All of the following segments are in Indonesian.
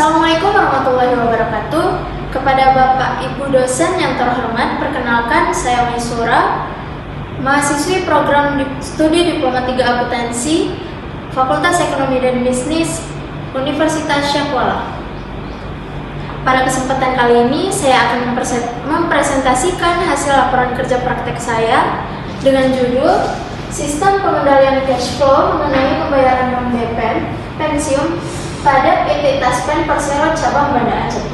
Assalamualaikum warahmatullahi wabarakatuh. Kepada Bapak Ibu dosen yang terhormat, perkenalkan saya Maisura, mahasiswi program studi Diploma 3 Akuntansi, Fakultas Ekonomi dan Bisnis, Universitas Syakuala. Pada kesempatan kali ini, saya akan mempresentasikan hasil laporan kerja praktek saya dengan judul Sistem Pengendalian Cash Flow mengenai pembayaran non-DPM pensiun pada PT Taspen Persero Cabang Banda Aceh.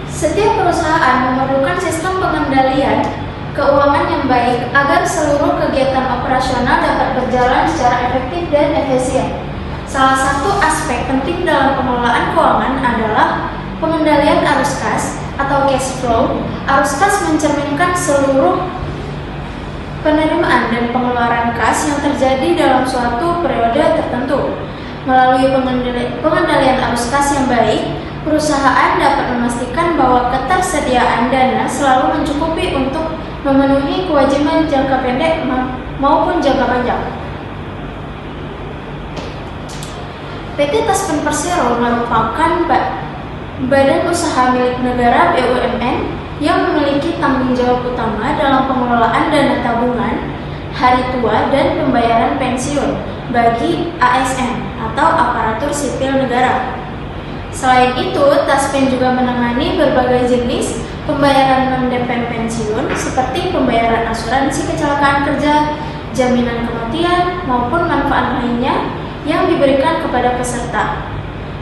Setiap perusahaan memerlukan sistem pengendalian keuangan yang baik agar seluruh kegiatan operasional dapat berjalan secara efektif dan efisien. Salah satu aspek penting dalam pengelolaan keuangan adalah pengendalian arus kas atau cash flow. Arus kas mencerminkan seluruh penerimaan dan pengeluaran kas yang terjadi dalam suatu periode tertentu. Melalui pengendalian arus kas yang baik, perusahaan dapat memastikan bahwa ketersediaan dana selalu mencukupi untuk memenuhi kewajiban jangka pendek maupun jangka panjang. PT Taspen Persero merupakan badan usaha milik negara BUMN yang memiliki tanggung jawab utama dalam pengelolaan dana tabungan, hari tua, dan pembayaran pensiun bagi ASN atau aparatur sipil negara. Selain itu, Taspen juga menangani berbagai jenis pembayaran non-DPM pensiun seperti pembayaran asuransi kecelakaan kerja, jaminan kematian, maupun manfaat lainnya yang diberikan kepada peserta.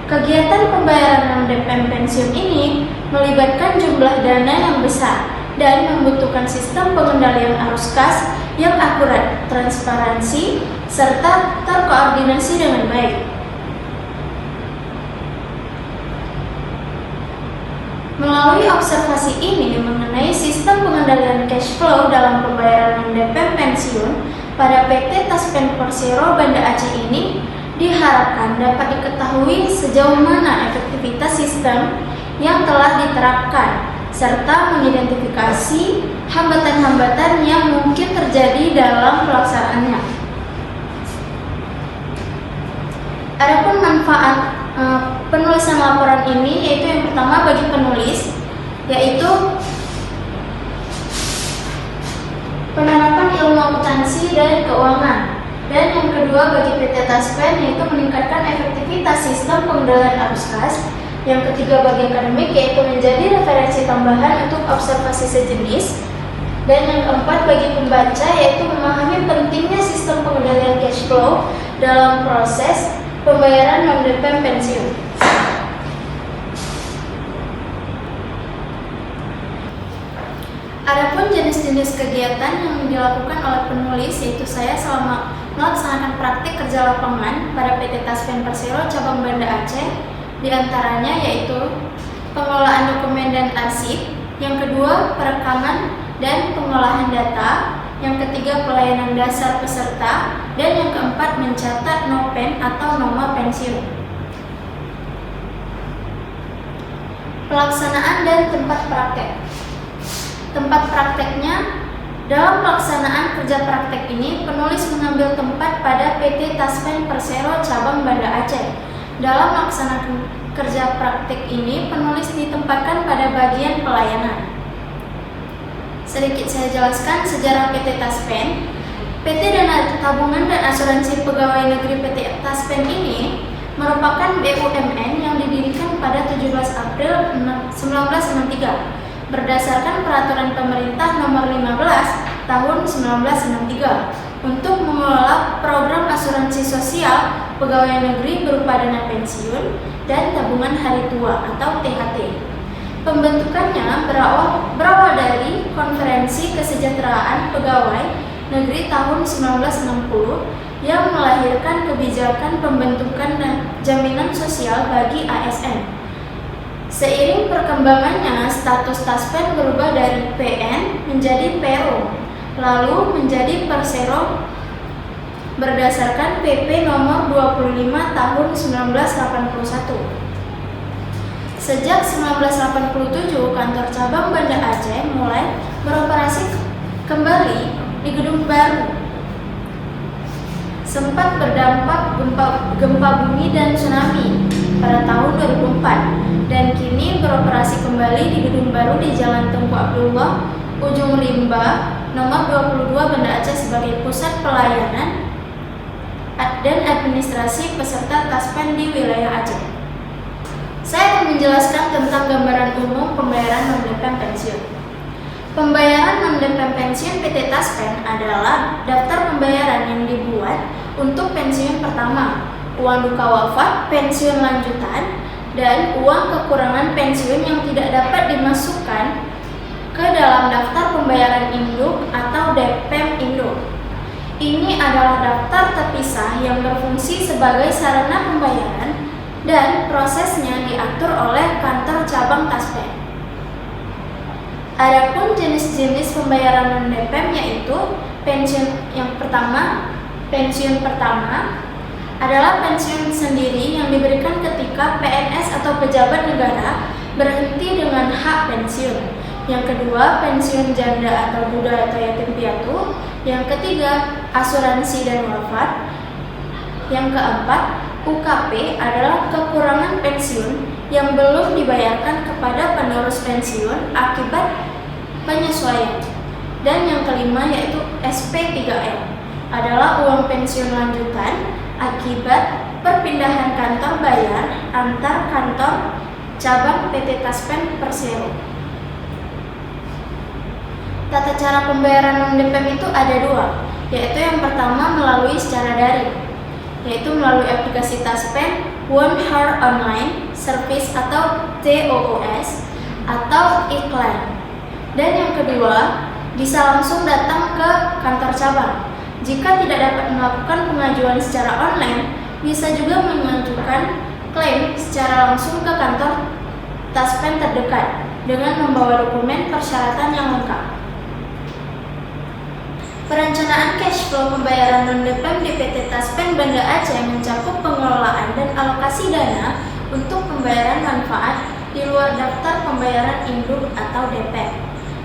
Kegiatan pembayaran non-DPM pensiun ini melibatkan jumlah dana yang besar dan membutuhkan sistem pengendalian arus kas yang akurat, transparansi, serta terkoordinasi dengan baik. Melalui observasi ini mengenai sistem pengendalian cash flow dalam pembayaran non-DPM pensiun pada PT Taspen Persero Banda Aceh ini, diharapkan dapat diketahui sejauh mana efektivitas sistem yang telah diterapkan, serta mengidentifikasi hambatan-hambatan yang mungkin terjadi dalam pelaksanaannya. Adapun manfaat penulisan laporan ini, yaitu yang pertama bagi penulis, yaitu penerapan ilmu akuntansi dan keuangan. Dan yang kedua bagi PT Taspen, yaitu meningkatkan efektivitas sistem pengendalian arus kas. Yang ketiga bagi akademik, yaitu menjadi referensi tambahan untuk observasi sejenis. Dan yang keempat bagi pembaca, yaitu memahami pentingnya sistem pengendalian cash flow dalam proses pembayaran non-DPM pensiun. Adapun jenis-jenis kegiatan yang dilakukan oleh penulis, yaitu saya selama melaksanakan praktik kerja lapangan pada PT Taspen Persero Cabang Banda Aceh, diantaranya yaitu pengelolaan dokumen dan arsip, yang kedua perekaman dan pengolahan data, yang ketiga pelayanan dasar peserta, dan yang keempat mencatat nopen atau noma pensiun. Pelaksanaan dan tempat praktek. Tempat prakteknya, dalam pelaksanaan kerja praktek ini, penulis mengambil tempat pada PT Taspen Persero Cabang Banda Aceh. Dalam melaksanakan kerja praktek ini, penulis ditempatkan pada bagian pelayanan. Sedikit saya jelaskan sejarah PT Taspen. PT Dana Tabungan dan Asuransi Pegawai Negeri PT Taspen ini merupakan BUMN yang didirikan pada 17 April 1963 berdasarkan Peraturan Pemerintah Nomor 15 Tahun 1963 untuk mengelola program asuransi sosial pegawai negeri berupa dana pensiun dan tabungan hari tua atau THT. Pembentukannya berawal dari Konferensi Kesejahteraan Pegawai Negeri tahun 1960 yang melahirkan kebijakan pembentukan jaminan sosial bagi ASN. Seiring perkembangannya, status Taspen berubah dari PN menjadi Pero, lalu menjadi Persero berdasarkan PP nomor 25 tahun 1981. Sejak 1987, kantor cabang Banda Aceh mulai beroperasi kembali di gedung baru. sempat berdampak gempa bumi dan tsunami pada tahun 2004 dan kini beroperasi kembali di gedung baru di Jalan Tengku Abdullah, Ujung Rimba, nomor 22 Banda Aceh sebagai pusat pelayanan dan administrasi peserta Taspen di wilayah Aceh. Saya akan menjelaskan tentang gambaran umum pembayaran non-DPM pensiun. Pembayaran non-DPM pensiun PT Taspen adalah daftar pembayaran yang dibuat untuk pensiun pertama, uang duka wafat, pensiun lanjutan, dan uang kekurangan pensiun yang tidak dapat dimasukkan ke dalam daftar pembayaran induk atau DPM induk. Ini adalah daftar terpisah yang berfungsi sebagai sarana pembayaran dan prosesnya diatur oleh kantor cabang Taspen. Adapun jenis-jenis pembayaran non-DPM yaitu pensiun pertama adalah pensiun sendiri yang diberikan ketika PNS atau pejabat negara berhenti dengan hak pensiun. Yang kedua, pensiun janda atau duda atau yatim piatu. Yang ketiga, asuransi dan wafat. Yang keempat, UKP adalah kekurangan pensiun yang belum dibayarkan kepada penerus pensiun akibat penyesuaian. Dan yang kelima yaitu SP3L adalah uang pensiun lanjutan akibat perpindahan kantor bayar antar kantor cabang PT Taspen Persero. Tata cara pembayaran non-DPM itu ada dua, yaitu yang pertama melalui secara daring, yaitu melalui aplikasi Taspen One Heart Online Service atau TOOS atau iklan. Dan yang kedua, bisa langsung datang ke kantor cabang. Jika tidak dapat melakukan pengajuan secara online, bisa juga mengajukan klaim secara langsung ke kantor Taspen terdekat dengan membawa dokumen persyaratan yang lengkap. Perencanaan cash flow pembayaran non-DPM di PT Taspen Banda Aceh mencakup pengelolaan dan alokasi dana untuk pembayaran manfaat di luar daftar pembayaran induk atau DPM,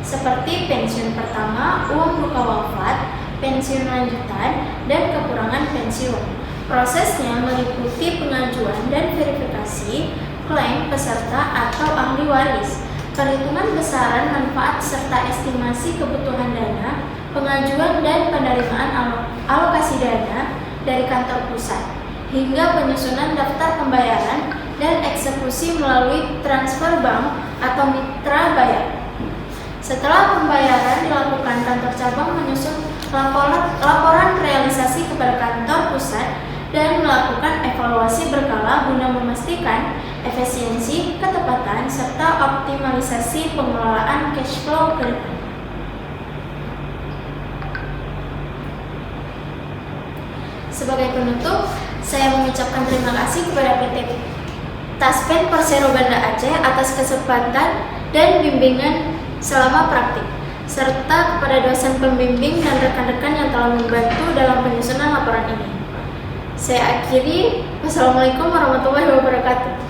seperti pensiun pertama, uang duka wafat, pensiun lanjutan, dan kekurangan pensiun. Prosesnya meliputi pengajuan dan verifikasi klaim peserta atau ahli waris, perhitungan besaran manfaat serta estimasi kebutuhan dana, pengajuan dan penerimaan alokasi dana dari kantor pusat, hingga penyusunan daftar pembayaran dan eksekusi melalui transfer bank atau mitra bayar. Setelah pembayaran dilakukan, kantor cabang menyusun laporan realisasi kepada kantor pusat dan melakukan evaluasi berkala guna memastikan efisiensi, ketepatan, serta optimalisasi pengelolaan cash flow ke depan. Sebagai penutup, saya mengucapkan terima kasih kepada PT Taspen Persero Banda Aceh atas kesempatan dan bimbingan selama praktik, serta kepada dosen pembimbing dan rekan-rekan yang telah membantu dalam penyusunan laporan ini. Saya akhiri. Wassalamualaikum warahmatullahi wabarakatuh.